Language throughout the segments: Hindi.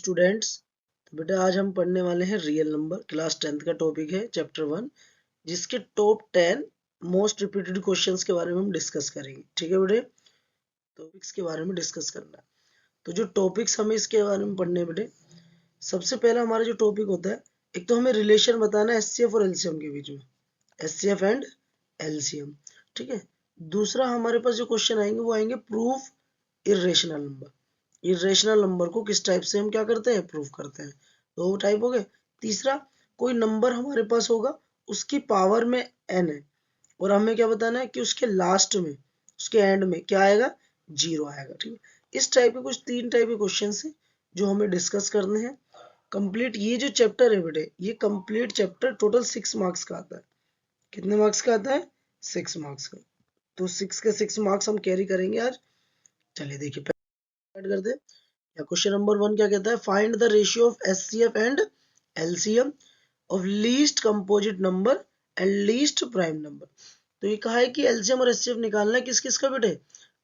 स्टूडेंट्स, तो बेटा आज हम पढ़ने वाले हैं रियल नंबर। क्लास 10th का टॉपिक है चैप्टर 1, जिसके टॉप 10 मोस्ट रिपीटेड क्वेश्चंस के बारे में हम डिस्कस करेंगे। ठीक है बेटे, टॉपिक्स के बारे में डिस्कस करना है। तो जो टॉपिक्स हमें इसके बारे में पढ़ने हैं बेटे, सबसे पहला हमारा जो टॉपिक होता है, एक तो हमें रिलेशन बताना है एचसीएफ और एलसीएम के बीच में, एचसीएफ एंड एलसीएम। ठीक है, दूसरा हमारे पास जो क्वेश्चन आएंगे वो आएंगे proof irrational number. Irrational number को किस टाइप से हम क्या करते हैं, प्रूव करते हैं। दो टाइप हो गए। तीसरा, कोई नंबर हमारे पास होगा, उसकी पावर में n है और हमें क्या बताना है कि उसके लास्ट में, उसके एंड में क्या आएगा, 0 आएगा। ठीक है, इस टाइप के कुछ 3 टाइप के क्वेश्चन है जो हमें डिस्कस करने हैं। कंप्लीट ये जो चैप्टर है बेटे, ये कंप्लीट चैप्टर टोटल 6 मार्क्स का आता है। कितने मार्क्स का आता है, 6 मार्क्स का। तो 6 के 6 मार्क्स हम कैरी करेंगे आज। चलिए देखिए, स्टार्ट करते हैं। क्वेश्चन नंबर 1 क्या कहता है, find the ratio of HCF and LCM of least composite number and least prime number. तो ये कहा है कि एलसीएम और एचसीएफ निकालना है किस किस का बेटे,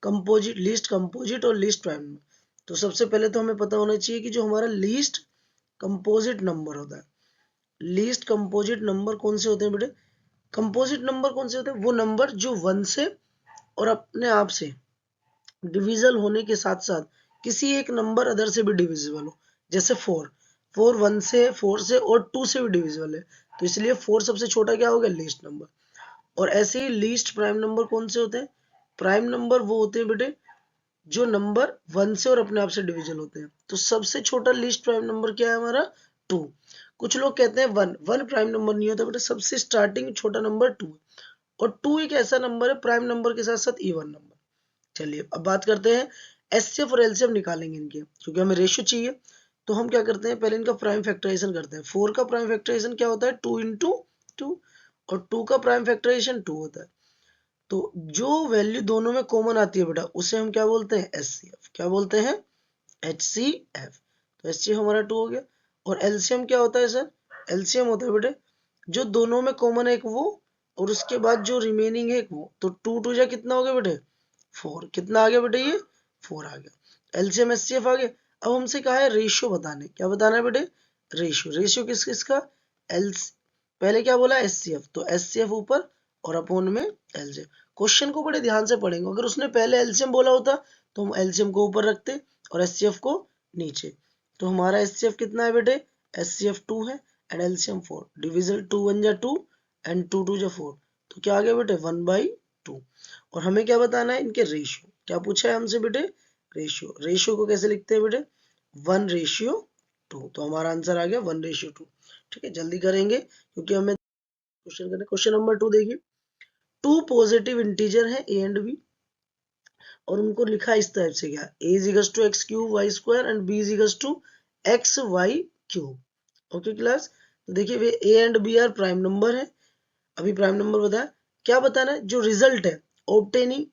कंपोजिट, लीस्ट कंपोजिट और लीस्ट प्राइम नंबर। तो सबसे पहले तो हमें पता होना चाहिए कि जो हमारा लीस्ट कंपोजिट नंबर होता है, लीस्ट कंपोजिट नंबर कौन से होते हैं बेटे, कंपोजिट नंबर कौन से होते हैं, वो नंबर जो 1 से और अपने आप से डिविजल होने के साथ साथ किसी एक नंबर अदर से भी डिविजिबल हो। जैसे 4 1 से, 4 से और 2 से भी डिविजिबल है, तो इसलिए 4 सबसे छोटा क्या होगा, लीस्ट नंबर। और ऐसे ही लीस्ट प्राइम नंबर कौन से होते हैं, प्राइम नंबर वो होते हैं बेटे जो नंबर 1 से और अपने आप से डिविजल होते हैं। तो सबसे छोटा लीस्ट प्राइम नंबर क्या है हमारा, 2। कुछ लोग कहते हैं 1 प्राइम नंबर नहीं होता बेटे, सबसे स्टार्टिंग छोटा नंबर 2 है। और 2 एक ऐसा नंबर है प्राइम नंबर के साथ साथ इवन नंबर। चलिए अब बात करते हैं एचसीएफ और एलसीएम निकालेंगे इनके, क्योंकि हमें रेशियो चाहिए। तो हम क्या करते हैं, पहले इनका प्राइम फैक्टराइजेशन करते हैं। 4 का प्राइम फैक्टराइजेशन क्या होता है, 2 इंटू 2, और 2 का प्राइम फैक्टराइजेशन 2 होता है। तो जो वैल्यू दोनों में कॉमन आती है बेटा, उसे हम क्या बोलते हैं, एचसीएफ। क्या बोलते हैं, एचसीएफ। तो एचसीएफ हमारा 2 हो गया। और एलसीएम क्या होता है सर, एलसीएम होता है बेटे जो दोनों में कॉमन है एक वो, और उसके बाद जो रिमेनिंग है एक वो। तो 2 2 जा कितना हो गया बेटे, 4। कितना आ गया बेटे, ये 4 आ गया। एलसीएम एचसीएफ आ गया। अब हमसे कहा है रेशियो बताने, क्या बताना है बेटे, रेशियो। रेशियो किस किस का, एल, पहले क्या बोला, एचसीएफ, तो एचसीएफ ऊपर और अपोन में एलसीएम। क्वेश्चन को बड़े ध्यान से पढ़ेंगे। अगर उसने पहले एलसीएम बोला होता तो हम एलसीएम को ऊपर रखते और एचसीएफ को नीचे। तो हमारा एचसीएफ कितना है बेटे, एचसीएफ 2 है एंड एलसीएम 4। डिविजल 2 1 जा 2 एंड 2 2 जा 4। तो क्या आ गया बेटे, 1/2। और हमें क्या बताना है, इनके रेशियो। क्या पूछा है हमसे बेटे, रेशियो। रेशियो को कैसे लिखते हैं बेटे, 1/2। तो हमारा आंसर आ गया 1/2। ठीक है, जल्दी करेंगे क्योंकि हमें क्वेश्चन करना। क्वेश्चन नंबर 2 देखिए, 2 पॉजिटिव इंटीजर है ए एंड बी, और उनको लिखा इस टाइप से, क्या, a is equals to x cube y square and b is equals to x y cube. Okay class, तो देखिए वे a and b are prime number है। अभी प्राइम नंबर बताया, क्या बताना है, जो रिजल्ट है obtaining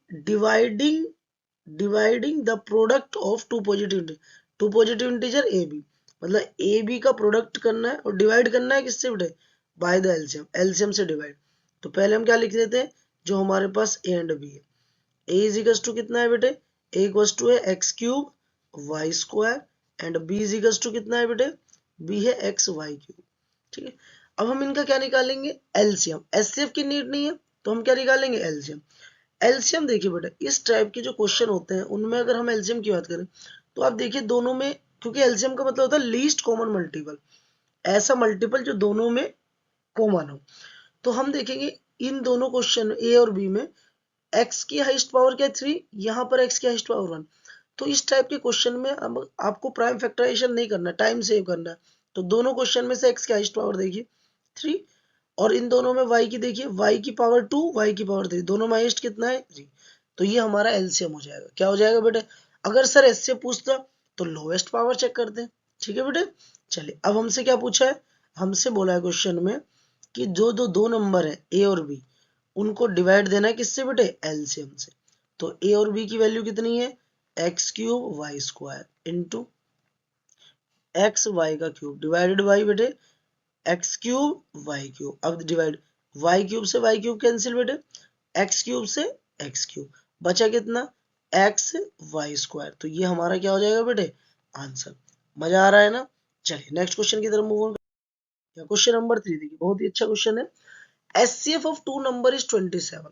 dividing the product of two positive integer A B. मतलब ए बी का प्रोडक्ट करना है और डिवाइड करना है किससे बेटे, बाय द एलसीएम, एलसीएम से डिवाइड। तो पहले हम क्या लिख देते हैं, जो हमारे पास ए एंड बी है। ए इज इक्वल्स टू कितना है बेटे, ए इक्वल्स टू है x cube y square and B is equals to कितना है बेटे, बी है एक्स वाई क्यूब। ठीक है, अब हम इनका क्या निकालेंगे, एलसीएम। एचसीएफ की नीड नहीं है तो हम क्या निकालेंगे, एलसीएम। एलसीएम देखिए बेटा, इस टाइप के जो क्वेश्चन होते हैं उनमें अगर हम एलसीएम की बात करें तो आप देखिए दोनों में, क्योंकि एलसीएम का मतलब होता है लीस्ट कॉमन मल्टीपल, ऐसा मल्टीपल जो दोनों में कॉमन हो। तो हम देखेंगे इन दोनों क्वेश्चन ए और बी में x की हाईएस्ट पावर क्या है, 3, यहाँ पर x की हाईएस्ट पावर 1। तो इस टाइप के क्वेश्चन में अब आपको प्राइम फैक्टराइजेशन नहीं करना, टाइम सेव करना है। तो दोनों क्वेश्चन में से x की हाईएस्ट पावर देखिए 3, और इन दोनों में y की देखिए, y की पावर 2, y की पावर 3, दोनों में हाईएस्ट कितना है, 3। तो ये हमारा एलसीएम हो जाएगा। क्या हो जाएगा बेटे, अगर सर एस से पूछता तो लोवेस्ट पावर चेक करते हैं। ठीक है बेटे, चलिए अब हमसे क्या पूछा है, हमसे बोला है क्वेश्चन में कि जो दो नंबर है ए और बी, उनको डिवाइड देना है किससे बेटे, एलसीएम से। तो ए और बी की वैल्यू कितनी है, x cube y square into x y का क्यूब डिवाइडेड बाई बेटे एक्स क्यूब वाई क्यूब। अब डिवाइड, वाई क्यूब से वाई क्यूब कैंसिल बेटे, एक्स क्यूब से एक्स क्यूब, बचा कितना, एक्स वाई स्क्वायर। तो ये हमारा क्या हो जाएगा बेटे, आंसर। मजा आ रहा है ना। चलिए नेक्स्ट क्वेश्चन की तरफ मूव ऑन। क्वेश्चन नंबर 3 देखिए, बहुत ही अच्छा क्वेश्चन है। HCF of two number is 27।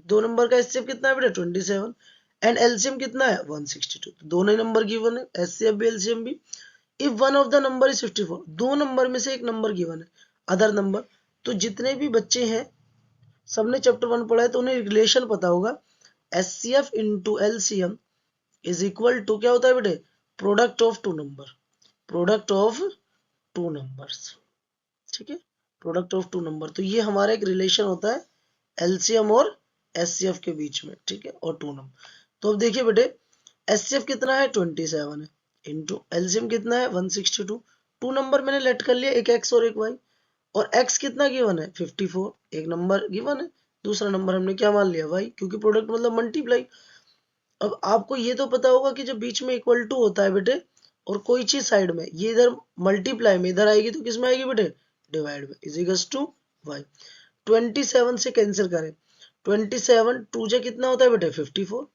दो नंबर का एचसीएफ कितना है बेटा 27 एंड एलसीएम कितना है 162। तो दोनों ही नंबर गिवन है, एचसीएफ भी एलसीएम भी। If one of the number is 54, दो नंबर में से एक नंबर गिवन है अदर नंबर। तो जितने भी बच्चे हैं सबने चैप्टर 1 पढ़ा है तो उन्हें रिलेशन पता होगा। HCF into LCM is equal to क्या होता है बेटे, product of two number, product of two numbers. ठीक है, प्रोडक्ट ऑफ टू नंबर। तो ये हमारा एक रिलेशन होता है एलसीएम और एचसीएफ के बीच में। ठीक है, और टू नंबर। तो अब देखिए बेटे, एचसीएफ कितना है 27 है, इंटू एलसीएम कितना है 162। टू नंबर मैंने लेट कर लिया, एक एक्स और एक वाई। और एक्स कितना गिवन है 54, एक नंबर गिवन है, दूसरा नंबर हमने क्या मान लिया वाई, क्योंकि प्रोडक्ट मतलब मल्टीप्लाई। अब आपको ये तो पता होगा कि जब बीच में इक्वल टू होता है बेटे और कोई चीज साइड में, ये इधर मल्टीप्लाई में इधर आएगी तो किस में आएगी बेटे, डिवाइड में, इज इक्वल्स टू वाई। 27 से कैंसिल करें, 27 टू जा कितना होता है बेटे 54,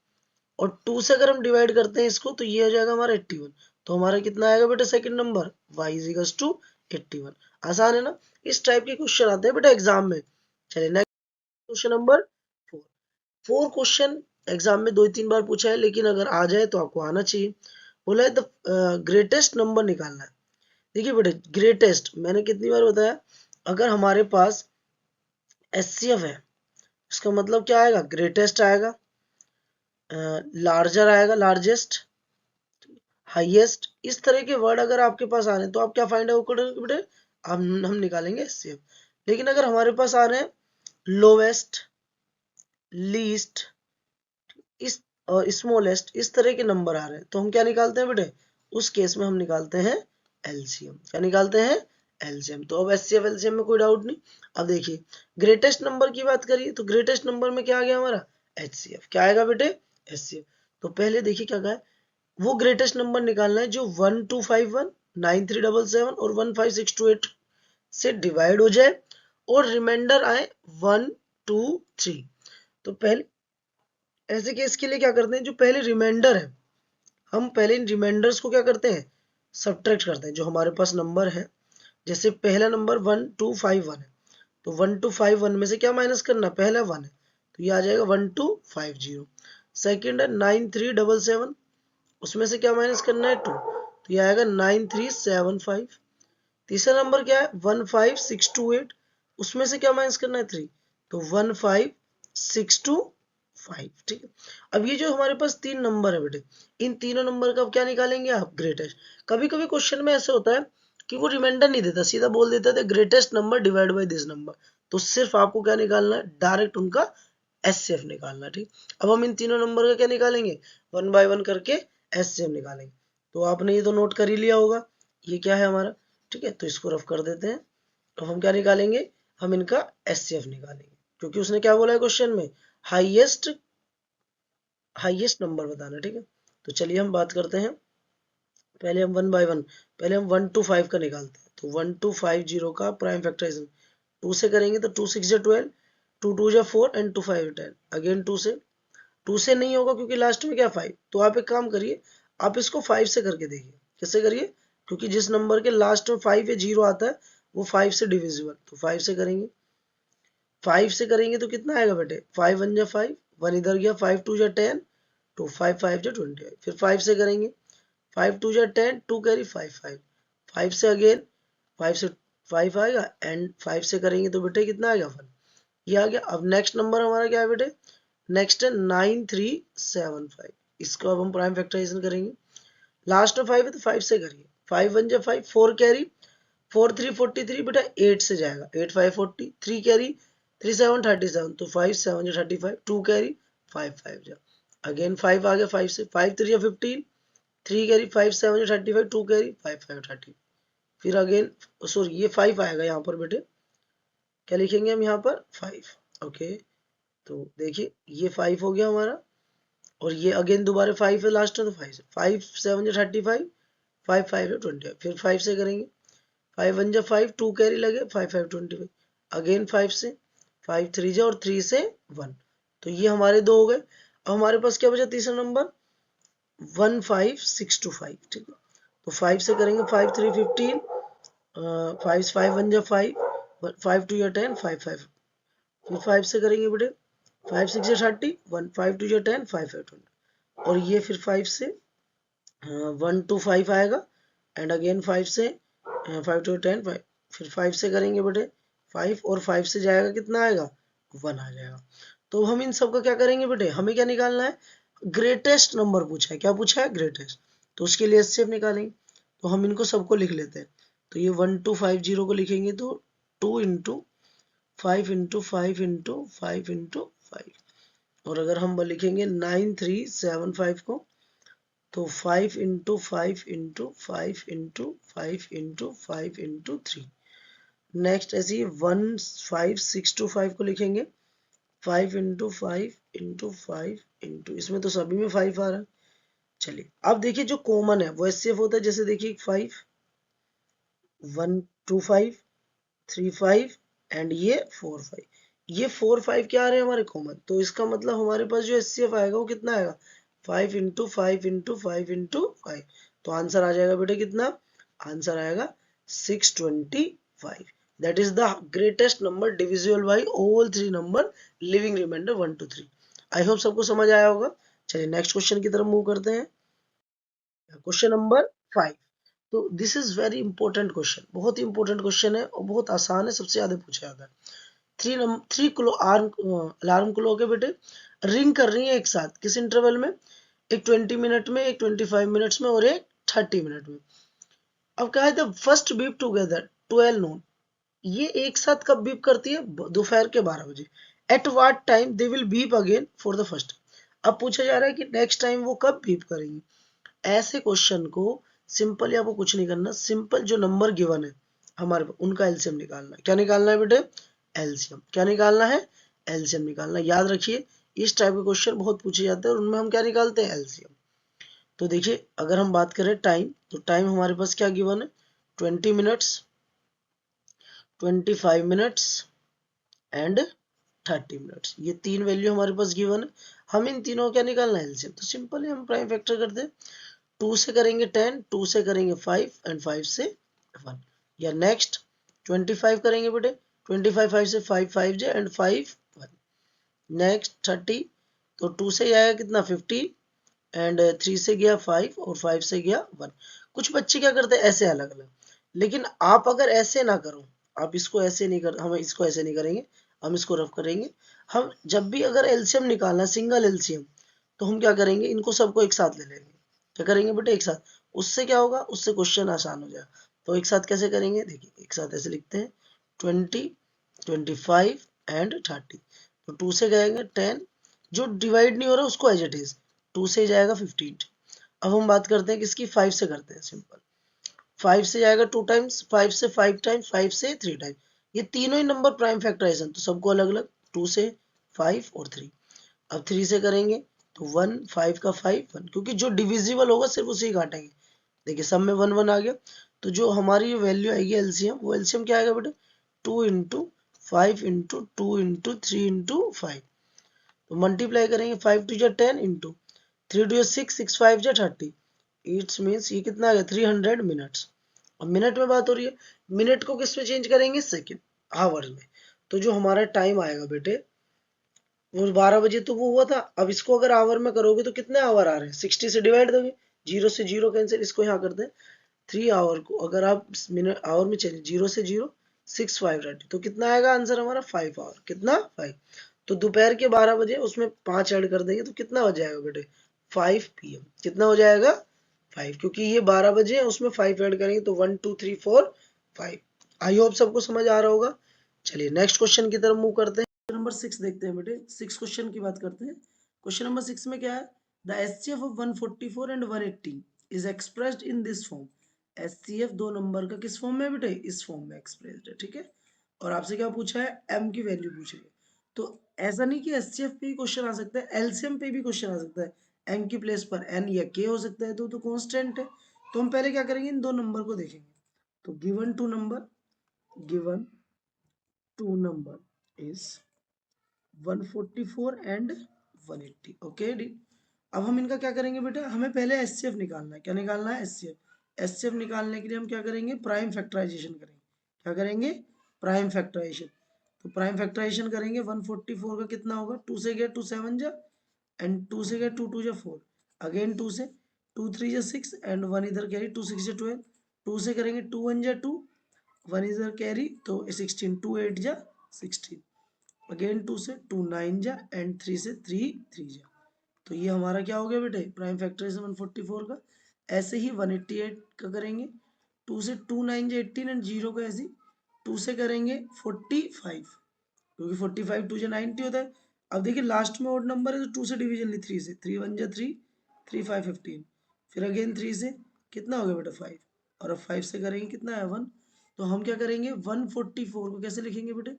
और 2 से अगर हम डिवाइड करते हैं इसको तो ये हो जाएगा हमारा 81। तो हमारा कितना आएगा बेटा second number, y is equals to 81। आसान है ना। इस टाइप के क्वेश्चन आते हैं बेटा एग्जाम में। चलिए next question number 4। 4 question exam में 2-3 बार पूछा है, लेकिन अगर आ जाए तो आपको आना चाहिए। बोला है द ग्रेटेस्ट नंबर निकालना है। देखिए बेटे, ग्रेटेस्ट मैंने कितनी बार बताया, अगर हमारे पास एचसीएफ है इसका मतलब क्या आएगा, ग्रेटेस्ट आएगा, लार्जर आएगा, लार्जेस्ट, हाईएस्ट। इस तरह के वर्ड अगर आपके पास आ रहे हैं तो आप क्या फाइंड आउट करोगे बेटे, हम निकालेंगे एचसीएफ। लेकिन अगर हमारे पास आ रहे हैं लोवेस्ट, लीस्ट, इस और स्मॉलेस्ट, इस तरह के नंबर आ रहे हैं तो हम क्या निकालते हैं बेटे, उस केस में हम निकालते हैं एलसीएम। क्या निकालते हैं, एलसीएम। तो अब एचसीएफ एलसीएम में कोई डाउट नहीं। अब देखिए, ग्रेटेस्ट नंबर की बात करिए तो ग्रेटेस्ट नंबर में क्या आ गया हमारा एचसीएफ। क्या आएगा बेटे, एचसीएफ। तो पहले देखिए क्या कहा है, वो ग्रेटेस्ट नंबर निकालना है जो 1251, 9377 और 15628 से डिवाइड हो जाए और रिमाइंडर आए 1 2 3। तो पहले ऐसे केस के लिए क्या करते हैं, जो पहले रिमाइंडर है हम पहले इन रिमाइंडर्स को क्या करते हैं, सब्ट्रैक्ट करते हैं जो हमारे पास नंबर है। जैसे पहला नंबर 1251 है, तो 1251 में से क्या माइनस करना, पहला 1 है तो ये आ जाएगा 1250। सेकेंड है 9377, उसमें से क्या माइनस करना है 2, तो ये आएगा 9375। तीसरा नंबर क्या है 15628, उसमें से क्या माइनस करना है 3, तो 15625। ठीक है, अब ये जो हमारे पास तीन नंबर है बेटे, इन तीनों नंबर का क्या निकालेंगे आप, ग्रेटेस्ट। कभी कभी क्वेश्चन में ऐसे होता है कि वो रिमाइंडर नहीं देता, सीधा बोल देता है greatest number divide by this number. तो सिर्फ आपको क्या निकालना है, डायरेक्ट उनका एचसीएफ निकालना। ठीक, अब हम इन तीनों नंबर का क्या निकालेंगे, वन बाय वन करके एचसीएफ निकालेंगे। तो आपने ये तो नोट कर ही लिया होगा, ये क्या है हमारा। ठीक है, तो इसको रफ कर देते हैं। तो हम क्या निकालेंगे, हम इनका एचसीएफ निकालेंगे, क्योंकि उसने क्या बोला है क्वेश्चन में, हाईएस्ट हाईएस्ट नंबर बताना। ठीक है, तो चलिए हम बात करते हैं। पहले हम वन बाय वन, पहले हम 125 का निकालते हैं। तो 1250 का प्राइम फैक्टराइजेशन 2 से करेंगे तो 2 6 12, 2 2 4 एंड 2 5 10। अगेन 2 से नहीं होगा क्योंकि लास्ट में क्या 5। तो आप एक काम करिए, आप इसको 5 से करके देखिए। कैसे करिए, क्योंकि जिस नंबर के लास्ट में 5 या 0 आता है वो 5 से डिविजिबल, तो 5 से करेंगे। 5 से करेंगे तो कितना आएगा बेटे, 5 1 जा 5, 1 इधर गया, 5 2 जा 10, 2 5 5 जा 25। फिर 5 से करेंगे, 5 2 जा 10, 2 कैरी 5 5, 5 से अगेन 5 से 5 आएगा एंड 5 से करेंगे तो बेटे कितना आएगा 1, ये आ गया। अब नेक्स्ट नंबर हमारा क्या है बेटे, नेक्स्ट है 9375। इसको अब हम प्राइम फैक्टराइजेशन करेंगे। लास्ट में 5 है तो 5 से करिए, 5 1 जा 5, 4 कैरी, 4 3 43 बेटा 8 से जाएगा, 8 5 40, 3 कैरी, 3 7 37, तो 5 7 जा 35, 2 कैरी 5 5 जा, अगेन 5 आ गया 5 से, 5 3 जा 15, 3 कैरी 5 7 जा 35, 2 कैरी 5 5 30। फिर अगेन सॉरी ये 5 आएगा यहाँ पर बेटे, क्या लिखेंगे हम यहाँ पर 5। ओके, तो देखिए ये 5 हो गया हमारा, और ये अगेन दोबारा 5 है लास्ट में, तो 5 से 5 7 जा 35, 5 5 है 20। फिर 5 से करेंगे, 5 1 जा 5, 2 कैरी लगे 5 5 25, अगेन 5 से, 5 3 जा और 3 से 1, तो ये हमारे दो हो गए। अब हमारे पास क्या बचा तीसरा नंबर 15625। ठीक है, तो 5 से करेंगे, 5 3 15, 5 5 1 जा 5, 5 2 या 10, 5 5, फिर 5 से करेंगे बेटे, 5 6 जा 30, 1 5 2 या 10, 5 5 20, और ये फिर 5 से 1 2 5 आएगा, एंड अगेन 5 से 5 2 10, 5, फिर 5 से करेंगे बेटे 5, और 5 से जाएगा कितना आएगा, 1 आ जाएगा। तो हम इन सब का क्या करेंगे बेटे, हमें क्या निकालना है, ग्रेटेस्ट नंबर पूछा है, क्या पूछा है, ग्रेटेस्ट। तो उसके लिए एचसीएफ निकालेंगे, तो हम इनको सबको लिख लेते हैं। तो ये 1250 को लिखेंगे तो 2 इंटू 5 इंटू 5 इंटू 5 इंटू 5, और अगर हम लिखेंगे 9375 को, तो 5 into 5 into 5 into 5 into 5 into 3। Next ऐसे ही 15625 को लिखेंगे 5 इंटू 5 इंटू 5 इंटू, इसमें तो सभी में 5 आ रहा है। चलिए अब देखिए जो कॉमन है वो एचसीएफ होता है, जैसे देखिए 5 1 2 5 3 5 एंड ये 4 5, ये 4 5 क्या आ रहे हैं हमारे कॉमन, तो इसका मतलब हमारे पास जो एचसीएफ आएगा वो कितना आएगा, 5 इंटू 5 इंटू 5 इंटू 5। तो आंसर आ जाएगा बेटा कितना, आंसर आएगा 625। That is the greatest number divisible by all three number leaving remainder 1 2 3। I hope सबको समझ आया होगा। चलिए नेक्स्ट क्वेश्चन की तरफ मूव करते हैं। Question number 5। तो this is very important question, बहुत ही इंपॉर्टेंट क्वेश्चन है और बहुत आसान है, सबसे ज्यादा पूछा जाता है। थ्री किलो अलार्म क्लॉक है बेटे, रिंग कर रही है एक साथ, किस इंटरवल में, एक 20 मिनट में, एक 25 मिनट्स में, और एक 30 मिनट में। अब क्या है, द फर्स्ट बीप टुगेदर 12 नून, ये एक साथ कब बीप करती है, दोपहर के 12 बजे। At what time they will beep again for the first. अब पूछा जा रहा है कि नेक्स्ट टाइम वो कब बीप करेंगी। ऐसे क्वेश्चन को सिंपल आपको कुछ नहीं करना, सिंपल जो नंबर गिवन है हमारे पास उनका एलसीएम निकालना है। क्या निकालना है बेटे, एलसीएम। क्या निकालना है, एलसीएम निकालना। याद रखिए इस टाइप के क्वेश्चन बहुत पूछे जाते हैं और उनमें हम क्या निकालते हैं, एलसीएम। तो देखिए अगर हम बात करें टाइम, तो टाइम हमारे पास क्या गिवन है, 20 मिनट्स, 25 मिनट्स एंड 30 मिनट्स, ये तीन वैल्यू हमारे पास गिवन है। हम इन तीनों का क्या निकालना है, एलसीएम। तो सिंपल है, हम प्राइम फैक्टर करते हैं, 2 से करेंगे 10, 2 से करेंगे 5 एंड 5 से 1, या नेक्स्ट 25 करेंगे बेटे, 25 5 से 5 5 जे एंड 5 1। नेक्स्ट 30, तो 2 से आएगा कितना 50 एंड 3 से गया 5 और 5 से गया 1। कुछ बच्चे क्या करते हैं ऐसे अलग अलग, लेकिन आप अगर ऐसे ना करो, आप इसको ऐसे नहीं कर, हम इसको ऐसे नहीं करेंगे, हम इसको रफ करेंगे। हम जब भी अगर एलसीएम निकालना, सिंगल एलसीएम, तो हम क्या करेंगे, इनको सबको एक साथ ले लेंगे। क्या करेंगे बेटे, एक साथ। उससे क्या होगा, उससे क्वेश्चन आसान हो जाएगा। तो एक साथ कैसे करेंगे, देखिए एक साथ ऐसे लिखते हैं 20 25 एंड 30। तो 2 से करेंगे 10, जो डिवाइड नहीं हो रहा उसको एज इट इज, 2 से जाएगा 15। अब हम बात करते हैं किसकी, 5 से करते हैं, सिंपल। 5 से जाएगा 2 टाइम्स, 5 से 5 टाइम्स, 5 से 3 टाइम्स। ये तीनों ही नंबर प्राइम फैक्टराइजेशन, तो सबको अलग अलग, 2 से 5 और 3। अब 3 से करेंगे तो 1 5 का 5 1, क्योंकि जो डिविजिबल होगा सिर्फ उसी काटेंगे। देखिए सब में 1 1 आ गया, तो जो हमारी वैल्यू आएगी एलसीएम, वो एलसीएम क्या आएगा बेटे, 2 इंटू 5 इंटू 2 इंटू 3 इंटू 5। तो मल्टीप्लाई करेंगे, 5 टू जा 10 इंटू 3 टू जा 6, 6 5 जा 30। इट्स मीन्स ये कितना आ गया, 300 मिनट्स। अब मिनट में बात हो रही है, मिनट को किस में चेंज करेंगे, सेकंड, आवर्स में। तो जो हमारा टाइम आएगा बेटे, वो 12 बजे तो वो हुआ था, अब इसको अगर आवर में करोगे तो कितने आवर आ रहे हैं, 60 से डिवाइड दोगे, जीरो से जीरो कैंसिल, इसको यहाँ करते हैं 3 आवर को अगर आप मिनट आवर में चलिए, 0 से 0 6 5 30, तो कितना आएगा आंसर हमारा, 5 आवर। कितना, 5। तो दोपहर के 12 बजे उसमें 5 ऐड कर देंगे तो कितना हो जाएगा बेटे, 5 PM। कितना हो जाएगा, 5, क्योंकि ये 12 बजे है, उसमें 5 ऐड करेंगे तो 1 2 3 4 5। आई होप सबको समझ आ रहा होगा। चलिए नेक्स्ट क्वेश्चन की तरफ मूव करते हैं। नंबर 6 देखते हैं बेटे, 6 क्वेश्चन की बात करते हैं। क्वेश्चन नंबर 6 में क्या है, the HCF of 144 and 180 is expressed in this form. HCF दो नंबर का किस फॉर्म में बेटे, इस फॉर्म में एक्सप्रेस्ड है, ठीक है। और आपसे क्या पूछा है, एम की वैल्यू पूछ रही है। तो ऐसा नहीं कि एचसीएफ पे ही क्वेश्चन आ सकता है, एलसीएम पे भी क्वेश्चन आ सकता है। एम की प्लेस पर एन या के हो सकता है, तो कांस्टेंट है। तो हम पहले क्या करेंगे, इन दो नंबर को देखेंगे। तो given two number is 144 and 180। Okay D. अब हम इनका क्या करेंगे बेटा, हमें पहले एचसीएफ निकालना है। क्या निकालना है, एचसीएफ। एचसीएफ निकालने के लिए हम क्या करेंगे, प्राइम फैक्टराइजेशन करेंगे। क्या करेंगे, प्राइम फैक्टराइजेशन। तो प्राइम फैक्टराइजेशन करेंगे, 144 का कितना होगा, 2 से गया 2 7 जा, एंड 2 से गया 2 2 जा 4, अगेन 2 से, 2 3 जा 6, एंड 1 इधर कैरी, 2 6 जा 12, 2 से करेंगे 2 1 जा 2, 1 इधर कैरी, तो 16, 2 8 जा 16, अगेन 2 से, 2 9 जा, एंड 3 से 3 3 जा। तो ये हमारा क्या हो गया बेटे, प्राइम फैक्टराइजेशन 144 का। ऐसे ही 188 का करेंगे, 2 से 2 9 जा 18, एंड 0 का ऐसे 2 से करेंगे 45, क्योंकि 45 2 जा 90 होता है। अब देखिए लास्ट में ओड नंबर है तो 2 से डिवीजन ली, 3 से, 3 1 जा 3, 3 5 15, फिर अगेन 3 से कितना हो गया बेटा 5, और अब 5 से करेंगे कितना है 1। तो हम क्या करेंगे 144 को कैसे लिखेंगे बेटे,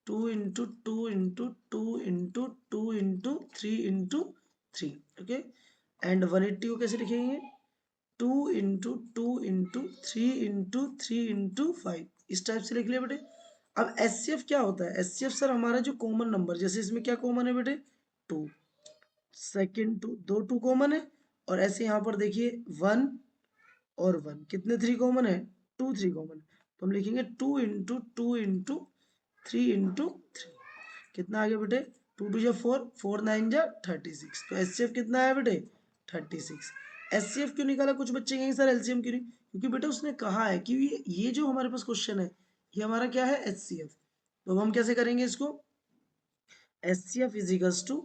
2 into 2 into 2 into 2 into 3 into 3, okay. And 180 को कैसे लिखेंगे, 2 इंटू 2 इंटू 3 इंटू 3 इंटू 5, इस टाइप से लिख लिया बेटे। अब एचसीएफ क्या होता है, एचसीएफ सर हमारा जो कॉमन नंबर, जैसे इसमें क्या कॉमन है बेटे 2, सेकेंड 2, दो 2 कॉमन है, और ऐसे यहाँ पर देखिए 1 और 1, कितने 3 कॉमन है, 2 3 कॉमन है। तो हम लिखेंगे 2 इंटू 2 इंटू 3 इंटू 3, कितना आ गया बेटे, 2 2 जा 4, 4 9 जा 36। तो एचसीएफ कितना है बेटे 36। एचसीएफ क्यों निकाला, कुछ बच्चे कहेंगे सर एलसीएम क्यों नहीं, क्योंकि बेटे उसने कहा है कि ये जो हमारे पास क्वेश्चन है ये हमारा क्या है एचसीएफ। तो हम कैसे करेंगे इसको, HCF is equals to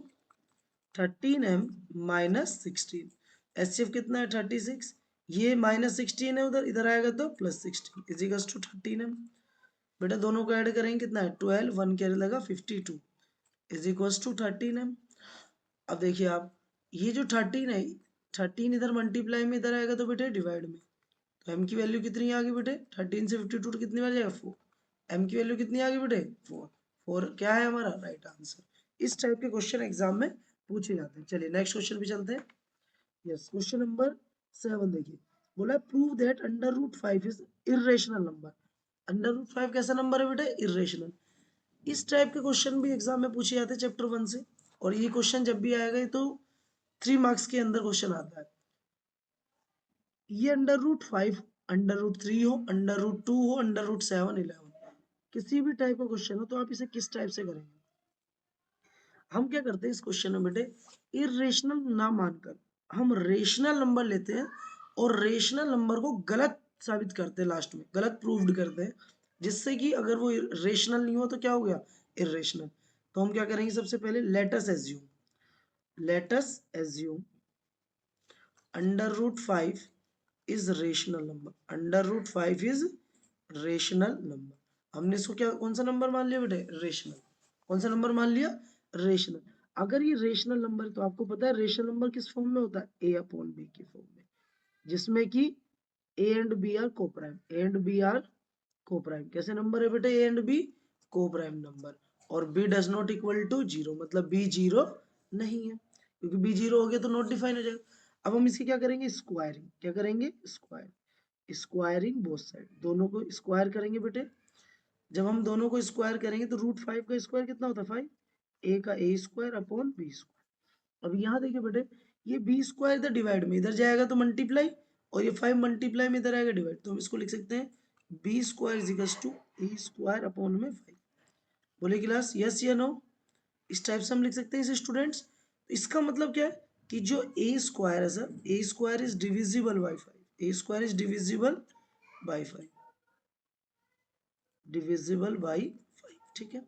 13m minus 16, HCF कितना है 36, ये माइनस 16 है उधर, इधर आएगा तो plus 16 is equals to 13m। बेटा दोनों को ऐड करेंगे कितना है 12, 1 कैरी लगा 52 इज इक्वल्स टू 13m। अब देखिए आप, ये जो 13 है, 13 इधर मल्टीप्लाई में इधर आएगा तो बेटे डिवाइड में, तो m की वैल्यू कितनी आ गई बेटे 13 से 52 कितनी बार जाएगा 4, m की वैल्यू कितनी आ गई बेटे 4, 4 क्या है हमारा राइट आंसर। इस टाइप के क्वेश्चन एग्जाम में पूछे जाते हैं। चलिए नेक्स्ट क्वेश्चन पे चलते हैं। यस, क्वेश्चन नंबर 7 देखिए, बोला prove that under root 5 is irrational number. Under root 5 कैसा नंबर है बेटा, इर्रेशनल। इस टाइप के क्वेश्चन भी एग्जाम में पूछे जाते हैं चैप्टर 1 से, और ये क्वेश्चन जब भी आएगा तो 3 मार्क्स के अंदर क्वेश्चन आता है। ये अंडर रूट 5, अंडर रूट 3 हो, अंडर रूट 2 हो, अंडर रूट 7 11, किसी भी टाइप का क्वेश्चन हो तो आप इसे किस टाइप से करेंगे। हम क्या करते हैं इस क्वेश्चन में बेटे, इरेशनल ना मानकर हम रेशनल नंबर लेते हैं, और रेशनल नंबर को गलत साबित करते हैं, लास्ट में गलत प्रूव्ड करते हैं, जिससे कि अगर वो रेशनल नहीं हो तो क्या हो गया इरेशनल। तो हम क्या करेंगे, सबसे पहले let us assume under root 5 is rational number, under root 5 is rational number. हमने इसको क्या, कौन सा नंबर मान लिया बेटे, रेशनल। कौन सा नंबर मान लिया, रेशनल। अगर ये रेशनल नंबर है तो आपको पता है रेशनल नंबर किस फॉर्म में होता है, a अपॉन बी की फॉर्म में, जिसमें कि a and b are coprime, a and b are coprime. कैसे नंबर है बेटे, a and b coprime number, और b does not equal to 0, मतलब b 0 नहीं है, क्योंकि b 0 हो गया तो नॉट डिफाइन हो जाएगा। अब हम इसकी क्या करेंगे, स्क्वायरिंग, क्या करेंगे स्क्वायरिंग बोथ साइड, दोनों को स्क्वायर करेंगे बेटे। जब हम दोनों को स्क्वायर करेंगे तो रूट 5 का स्क्वायर कितना होता है 5, a का a square upon b square. अब यहाँ देखिए बेटे, ये b स्क्वायर इधर डिवाइड में इधर जाएगा तो मल्टीप्लाई, और ये 5 मल्टीप्लाई में इधर आएगा डिवाइड, तो हम इसको लिख सकते हैं b square is equal to a square upon में 5। बोले क्लास यस या नो, इस टाइप से हम लिख सकते हैं इसे स्टूडेंट्स। तो इसका मतलब क्या है कि जो a स्क्वायर है sir, a square is divisible by 5, a square is divisible by 5, divisible by 5, ठीक है।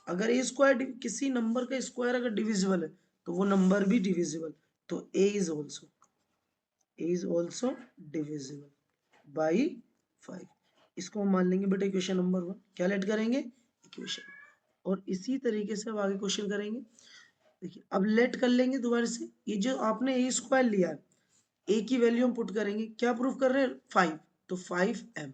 अगर ए स्क्वायर, किसी नंबर का स्क्वायर अगर डिविजिबल है तो वो नंबर भी डिविजिबल, तो ए इज ऑल्सो डिविजिबल बाई 5। इसको हम मान लेंगे बेटा इक्वेशन नंबर 1, क्या लेट करेंगे इक्वेशन। और इसी तरीके से अब आगे क्वेश्चन करेंगे। देखिए अब लेट कर लेंगे दोबारा से, ये जो आपने ए स्क्वायर लिया है, ए की वैल्यू हम पुट करेंगे, क्या प्रूफ कर रहे हैं 5, तो 5m।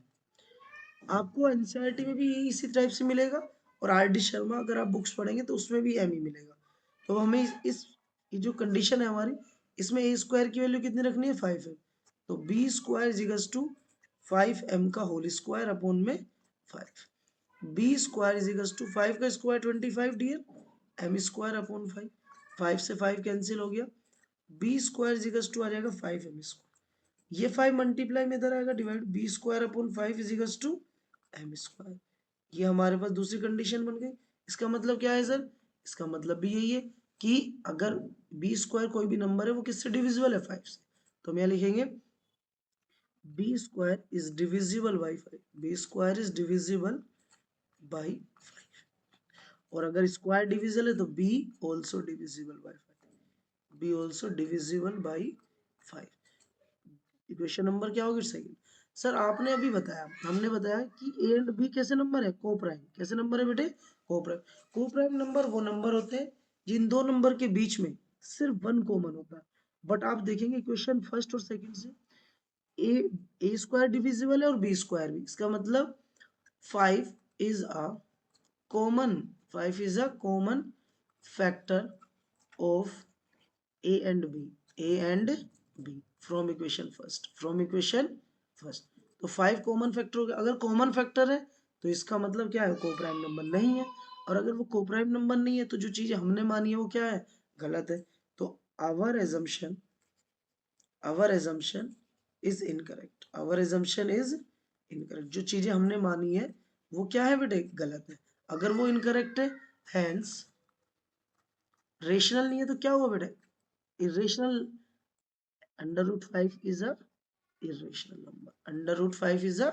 आपको एनसीईआरटी में भी यही इसी टाइप से मिलेगा, और आर डी शर्मा अगर आप बुक्स पढ़ेंगे तो उसमें भी एम ही मिलेगा। तो हमें ये जो कंडीशन है हमारी, इसमें ए स्क्वायर की वैल्यू कितनी रखनी है 5 है, तो B square is equals to 5m का होल स्क्वायर अपॉन में 5, बी स्क्वायर इजिकल्स टू 5 का square 25 dear, M square upon 5, 5 से 5 कैंसिल हो गया, बी स्क्वायर इजिकल्स टू आ जाएगा 5m स्क्वायर। ये 5 मल्टीप्लाई में इधर आएगा divide, B square upon 5 is equals to M square. ये हमारे पास दूसरी कंडीशन बन गई। इसका मतलब क्या है सर? इसका मतलब भी यही है कि अगर बी स्क्वायर कोई भी नंबर है वो किससे डिविजिबल है? 5 से। तो हम यहाँ लिखेंगे B square is divisible by 5, B square is divisible by 5। और अगर स्क्वायर डिविजिबल है तो B also divisible by 5, B also divisible by 5। Equation number क्या होगी? सेकंड। सर आपने अभी बताया, हमने बताया कि ए एंड बी कैसे नंबर है? को प्राइम। कैसे नंबर है बेटे? को प्राइम। को प्राइम नंबर वो नंबर होते हैं जिन दो नंबर के बीच में सिर्फ वन कॉमन होता है। बट आप देखेंगे इक्वेशन फर्स्ट और सेकंड से ए स्क्वायर डिविजिबल है और बी स्क्वायर भी। इसका मतलब 5 is a common, 5 is a common factor of A and B, A and B from equation first, from equation first. तो 5 कॉमन फैक्टर हो गया। अगर कॉमन फैक्टर है तो इसका मतलब क्या है? को प्राइम नंबर नहीं है। और अगर वो को प्राइम नंबर नहीं है तो जो चीजें हमने मानी है वो क्या है? गलत है। तो our assumption, our assumption is incorrect, our assumption is incorrect. जो चीजें हमने मानी है वो क्या है बेटे? गलत है। अगर वो इनकरेक्ट है, हैंस रेशनल नहीं है, तो क्या हुआ बेटे? Irrational. Under root 5 is a irrational number, under root 5 is a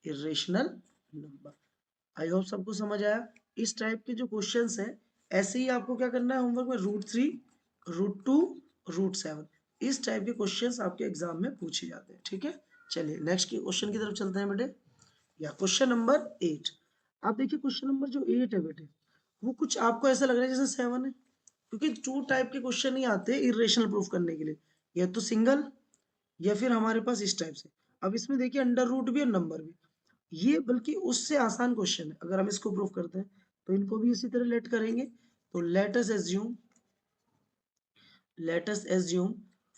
irrational number। I hope सबको समझ आया। इस टाइप के जो क्वेश्चंस हैं ऐसे ही आपको क्या करना है होमवर्क में, रूट 3, रूट 2, रूट 7, इस टाइप के क्वेश्चंस आपके एग्जाम में पूछे जाते हैं। ठीक है, चलिए नेक्स्ट के क्वेश्चन की तरफ चलते हैं बेटे। या क्वेश्चन नंबर 8। आप देखिए क्वेश्चन नंबर जो 8 है बेटे, वो कुछ आपको ऐसा लग रहा है जैसे 7 है, क्योंकि 2 टाइप के क्वेश्चन ही आते हैं इरेशनल प्रूफ करने के लिए, या तो सिंगल या फिर हमारे पास इस टाइप से। अब इसमें देखिए अंडर रूट भी और नंबर भी, ये बल्कि उससे आसान क्वेश्चन है। अगर हम इसको प्रूफ करते हैं तो इनको भी इसी तरह लेट करेंगे। तो late us assume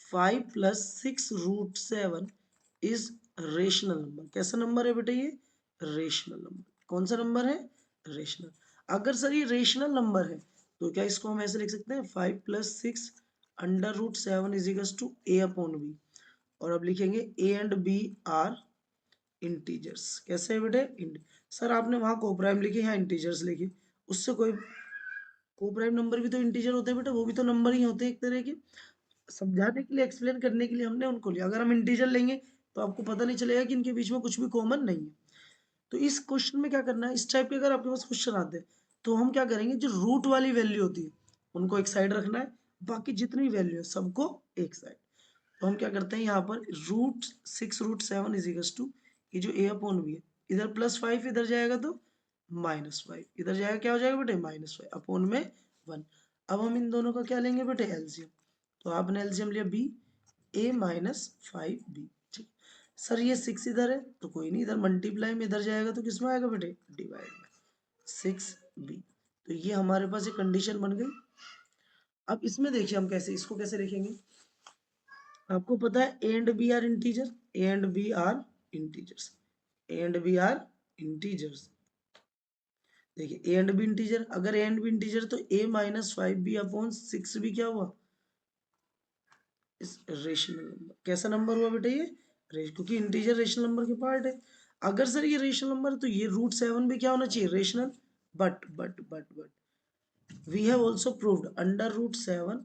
5 + 6 √7 is rational number. कैसा नंबर है बेटा? ये रेशनल नंबर। कौन सा नंबर है? रेशनल। अगर सर ये रेशनल नंबर है तो क्या इसको हम ऐसे लिख सकते हैं 5 + 6 √7 is equal to A upon B. और अब लिखेंगे A and B are integers. कैसे है बेटे? सर आपने वहां कोप्राइम लिखे, यहाँ इंटीजर्स लिखे। उससे कोई, कोप्राइम नंबर भी तो इंटीजर होते हैं बेटा, वो भी तो नंबर ही होते हैं एक तरह के। समझाने के लिए, एक्सप्लेन करने के लिए हमने उनको लिया। अगर हम इंटीजर लेंगे तो आपको पता नहीं चलेगा कि इनके बीच में कुछ भी कॉमन नहीं है। तो इस क्वेश्चन में क्या करना है, इस टाइप के अगर आपके पास क्वेश्चन आते हैं तो हम क्या करेंगे, जो रूट वाली वैल्यू होती है उनको एक साइड रखना है, बाकी जितनी वैल्यू है सबको एक साइड। तो हम क्या करते हैं यहाँ पर √6 √7 इज इक्वल टू, ये जो ए अपॉन बी है, इधर +5 इधर जाएगा तो -5 इधर जाएगा, क्या हो जाएगा बेटे? -5 अपॉन में 1। अब हम इन दोनों का क्या लेंगे बेटे? एलसीएम। तो आपने एलसीएम लिया बी, a - 5b। ठीक। सर ये 6 इधर है तो कोई नहीं, इधर मल्टीप्लाई में इधर जाएगा तो किस में आएगा बेटे? डिवाइड में, 6b। तो ये हमारे पास एक कंडीशन बन गई। अब इसमें देखिए हम कैसे इसको कैसे लिखेंगे। आपको पता है A and B are integer, A and B are integers, A and B are integers. देखिए ए एंड बी इंटीजर, अगर ए एंड बी इंटीजर तो a - 5b अपॉन 6b क्या हुआ? इस रेशनल नंबर। कैसा नंबर हुआ बेटा? ये क्योंकि इंटीजर रेशनल नंबर के पार्ट है। अगर सर ये रेशनल नंबर है तो ये √7 भी क्या होना चाहिए? Rational. But we have also proved under √7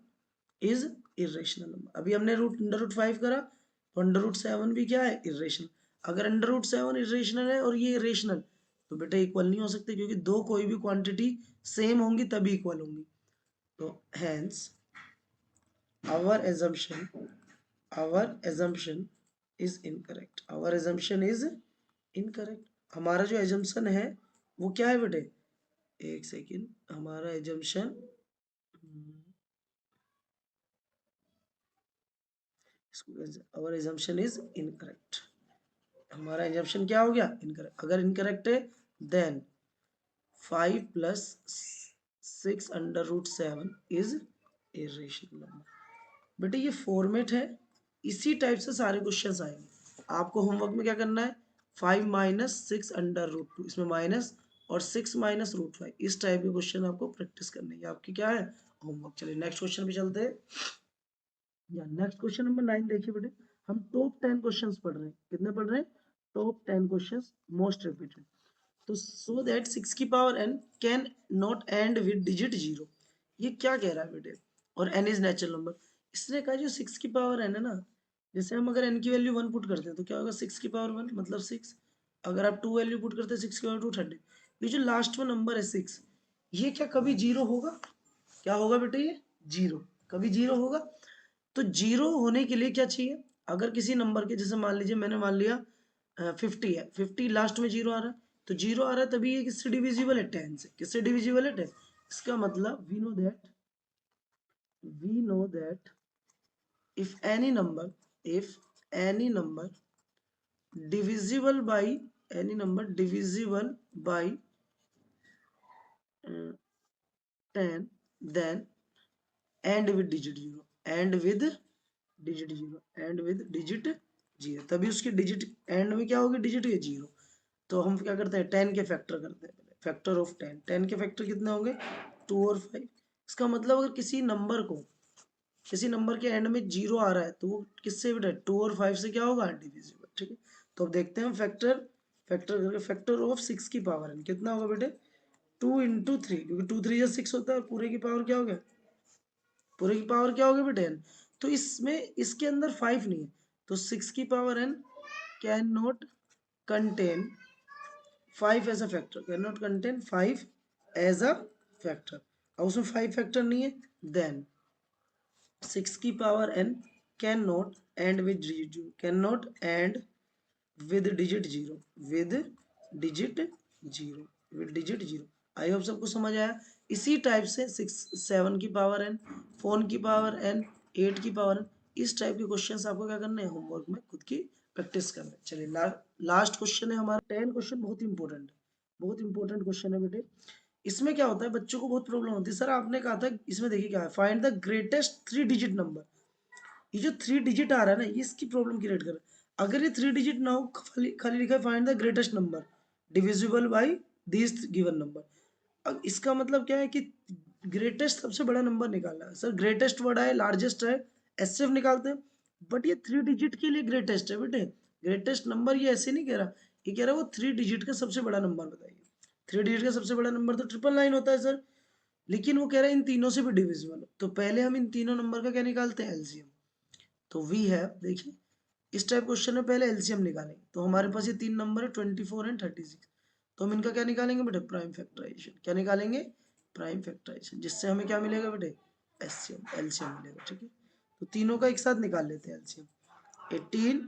is irrational number. अभी हमने अंडर रूट 5 करा तो अंडर √7 भी क्या है? इरेशनल। अगर अंडर √7 इरेशनल है और ये रेशनल, तो बेटा इक्वल नहीं हो सकते, क्योंकि दो कोई भी क्वांटिटी सेम होंगी तभी इक्वल होंगी। तो hence our assumption, our assumption is incorrect, our assumption is incorrect। हमारा जो assumption है वो क्या है बेटे? एक सेकेंड, हमारा assumption, our assumption is incorrect। हमारा assumption क्या हो गया? incorrect। अगर incorrect है then 5 + 6 under root 7 is irrational number। बेटे ये फॉर्मेट है, इसी टाइप से सारे क्वेश्चंस आएंगे। आपको होमवर्क में क्या करना है? 5 - 6 अंडर रूट 2, इसमें माइनस, और 6 - √5, इस टाइप के क्वेश्चन आपको प्रैक्टिस करने की आपकी क्या है? होमवर्क। चलिए नेक्स्ट क्वेश्चन पे चलते हैं। या नेक्स्ट क्वेश्चन नंबर 9 देखिए बेटे। हम टॉप 10 क्वेश्चंस पढ़ रहे हैं। कितने पढ़ रहे हैं? Top 10 questions most repeated. तो सो दैट 6 की power n can not end with digit 0। ये क्या कह रहा है बेटे? और n इज नेचुरल नंबर। इसने कहा जो 6 की पावर n है ना, जैसे हम अगर n की वैल्यू 1 पुट करते हैं तो क्या होगा? 6 की पावर 1 मतलब 6। अगर आप 2 वैल्यू पुट करते हैं 6 की पावर 2 30। ये जो लास्ट में नंबर है 6, ये क्या कभी जीरो होगा? क्या होगा बेटे? ये जीरो कभी जीरो होगा? तो जीरो होने के लिए क्या चाहिए? अगर किसी नंबर के, जैसे मान लीजिए मैंने मान लिया 50 है, 50 लास्ट में जीरो आ रहा है, तो जीरो आ रहा है तभी ये किससे डिविजिबल है? 10 से। किससे डिविजिबल है? 10। इसका मतलब we know that if any number divisible by uh, 10, then end with digit zero, end with digit zero, तभी उसकी डिजिट एंड में क्या होगी? डिजिट के जीरो। तो हम क्या करते हैं? 10 के फैक्टर करते हैं। फैक्टर ऑफ 10, 10 के फैक्टर कितने होंगे? 2 और 5। इसका मतलब अगर किसी नंबर के एंड में जीरो आ रहा है तो वो किससे बेटा? 2 और 5 से क्या होगा? डिविजिबल। ठीक है, तो अब देखते हैं हम फैक्टर करके। फैक्टर ऑफ 6 की पावर n कितना होगा बेटे? 2 × 3, क्योंकि 2 3 6 होता है, पूरे की पावर क्या हो गया? पूरे की पावर क्या होगी बेटे? n। तो इसमें इसके अंदर 5 नहीं है, तो 6 की power n can not contain 5 as a factor, can not contain 5 as a factor. अब उसमें 5 फैक्टर नहीं है, देन 6 की power n can not end with digit zero, can not end with digit zero, with digit zero. I hope सबको समझ आया। इसी टाइप से 7 की पावर n, 4 की पावर n, 8 की पावर n, इस टाइप के क्वेश्चंस आपको क्या करने हैं? होमवर्क में खुद की प्रैक्टिस करना है। चलिए लास्ट क्वेश्चन है हमारा 10 क्वेश्चन, बहुत इंपॉर्टेंट है, बहुत इंपॉर्टेंट क्वेश्चन है बेटे। इसमें क्या होता है, बच्चों को बहुत प्रॉब्लम होती है। सर आपने कहा था, इसमें देखिए क्या है, find the greatest 3 digit number. ये जो 3 डिजिट आ रहा है ना, ये इसकी प्रॉब्लम क्रिएट कर रहा है। अगर ये 3 डिजिट ना हो, खाली खाली लिखा है find the greatest number divisible by this given number. अब इसका मतलब क्या है कि ग्रेटेस्ट सबसे बड़ा नंबर निकालना है। सर ग्रेटेस्ट बड़ा है, लार्जेस्ट है, एचसीएफ निकालते हैं। बट ये 3 डिजिट के लिए ग्रेटेस्ट है बेटे। ग्रेटेस्ट नंबर ये ऐसे नहीं कह रहा, ये कह रहा है वो 3 डिजिट का सबसे बड़ा नंबर बताइए। 3 डिजिट का सबसे बड़ा नंबर तो 999 होता है सर, लेकिन वो कह रहा है इन तीनों से भी डिविजिबल हो। तो पहले हम इन तीनों नंबर का क्या निकालते हैं? एलसीएम। तो वी है, देखिए इस टाइप क्वेश्चन में पहले एलसीएम निकालेंगे। तो हमारे पास ये 3 नंबर है 24 एंड 36। तो हम इनका क्या निकालेंगे बेटे? Prime factorization. क्या निकालेंगे? प्राइम फैक्टराइजेशन, जिससे हमें क्या मिलेगा बेटे? एलसीएम मिलेगा। ठीक है, तो तीनों का एक साथ निकाल लेते हैं एलसीएम। 18,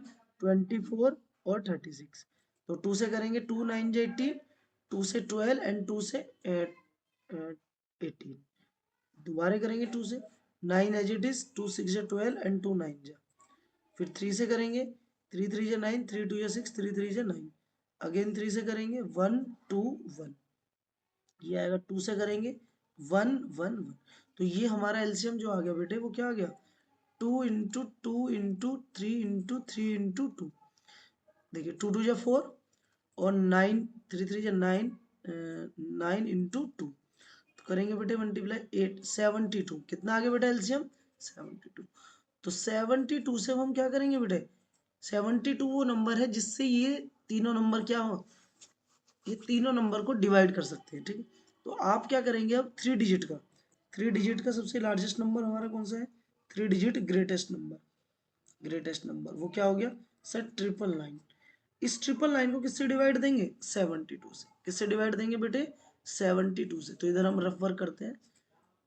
24 और 36। तो 2 से करेंगे, 2 9 जा 18, 2 से 12 एंड 2 से 18। दोबारा करेंगे 2 से, 9 एज इट इज, 2 6 जा 12 एंड 2 9 जा। फिर 3 से करेंगे, 3 3 जा 9, 3 2 जा 6, 3 3 जा 9। अगेन 3 से करेंगे, 1 2 1। ये आएगा। 2 से करेंगे, 1 1 1। तो ये हमारा एलसीएम जो आ गया बेटे, वो क्या आ गया? 2 × 2 × 3 × 3 × 2। देखिए 2 2 जा 4 और 9, 3 3 जा 9, 9 × 2। तो करेंगे बेटे मल्टीप्लाई 8, 72। कितना आ गया बेटा एलसीएम? 72। तो 72 से हम क्या करेंगे बेटे? 72 वो नंबर है जिससे ये तीनों नंबर क्या हो, ये तीनों नंबर को डिवाइड कर सकते हैं। ठीक है, तो आप क्या करेंगे अब? 3 डिजिट का सबसे लार्जेस्ट नंबर हमारा कौन सा है? 3 डिजिट ग्रेटेस्ट नंबर वो क्या हो गया सर? 999। इस 999 को किससे डिवाइड देंगे? 72 से। किससे डिवाइड देंगे बेटे? 72 से। तो इधर हम रफ वर्क करते हैं,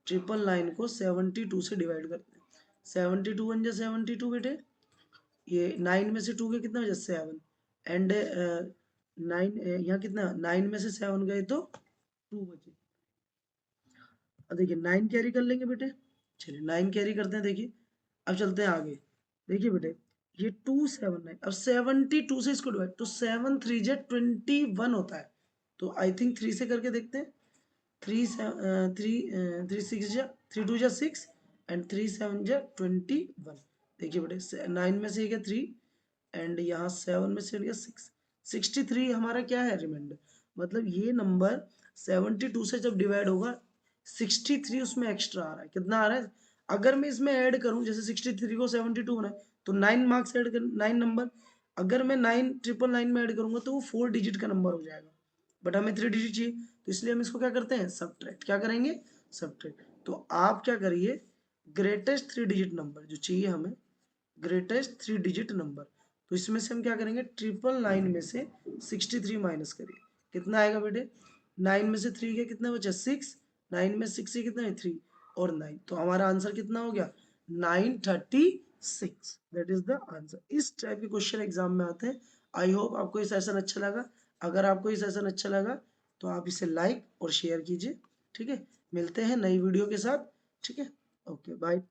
999 को 72 से डिवाइड करते हैं। 72 1 जा 72 बेटे, ये 9 में से 2 के कितना हो जाए? 7 एंड 9, यहाँ कितना? 9 में से 7 गए तो 2 बचे। अब देखिए 9 कैरी कर लेंगे बेटे, चलिए 9 कैरी करते हैं। देखिए अब चलते हैं आगे। देखिए बेटे ये 279, अब 72 से इसको डिवाइड, तो 7 3 जा 21 होता है। तो आई थिंक 3 से करके देखते हैं। 3 6 जा 3 2 जा 6 एंड 3 7 जा 21। देखिए बेटे 9 में से गया 3 एंड यहाँ 7 में से गया 6, 63 हमारा क्या है? रिमाइंडर। मतलब ये नंबर 72 से जब डिवाइड होगा, 63 उसमें एक्स्ट्रा आ रहा है। कितना आ रहा है? अगर मैं इसमें ऐड करूं, जैसे 63 को 72 बनाए तो 9 मार्क्स ऐड कर, 9 नंबर। अगर मैं 9,999 में ऐड करूंगा तो वो 4 डिजिट का नंबर हो जाएगा, बट हमें 3 डिजिट चाहिए, तो इसलिए हम इसको क्या करते हैं, सबट्रैक्ट। क्या करेंगे, सबट्रैक्ट। तो आप क्या करिए, ग्रेटेस्ट 3 डिजिट नंबर जो चाहिए हमें, ग्रेटेस्ट 3 डिजिट नंबर, तो इसमें से हम क्या करेंगे, 999 में से 63 माइनस करिए, कितना आएगा बेटे, 9 में से 3 के कितना बचा, 6, 9 में 6 से कितना है, 3 और 9, तो हमारा आंसर कितना हो गया, 936। That is the answer. इस टाइप के क्वेश्चन एग्जाम में आते हैं। आई होप आपको ये सेशन अच्छा लगा। अगर आपको ये सेशन अच्छा लगा तो आप इसे लाइक और शेयर कीजिए, ठीक है। मिलते हैं नई वीडियो के साथ, ठीक है। Okay bye.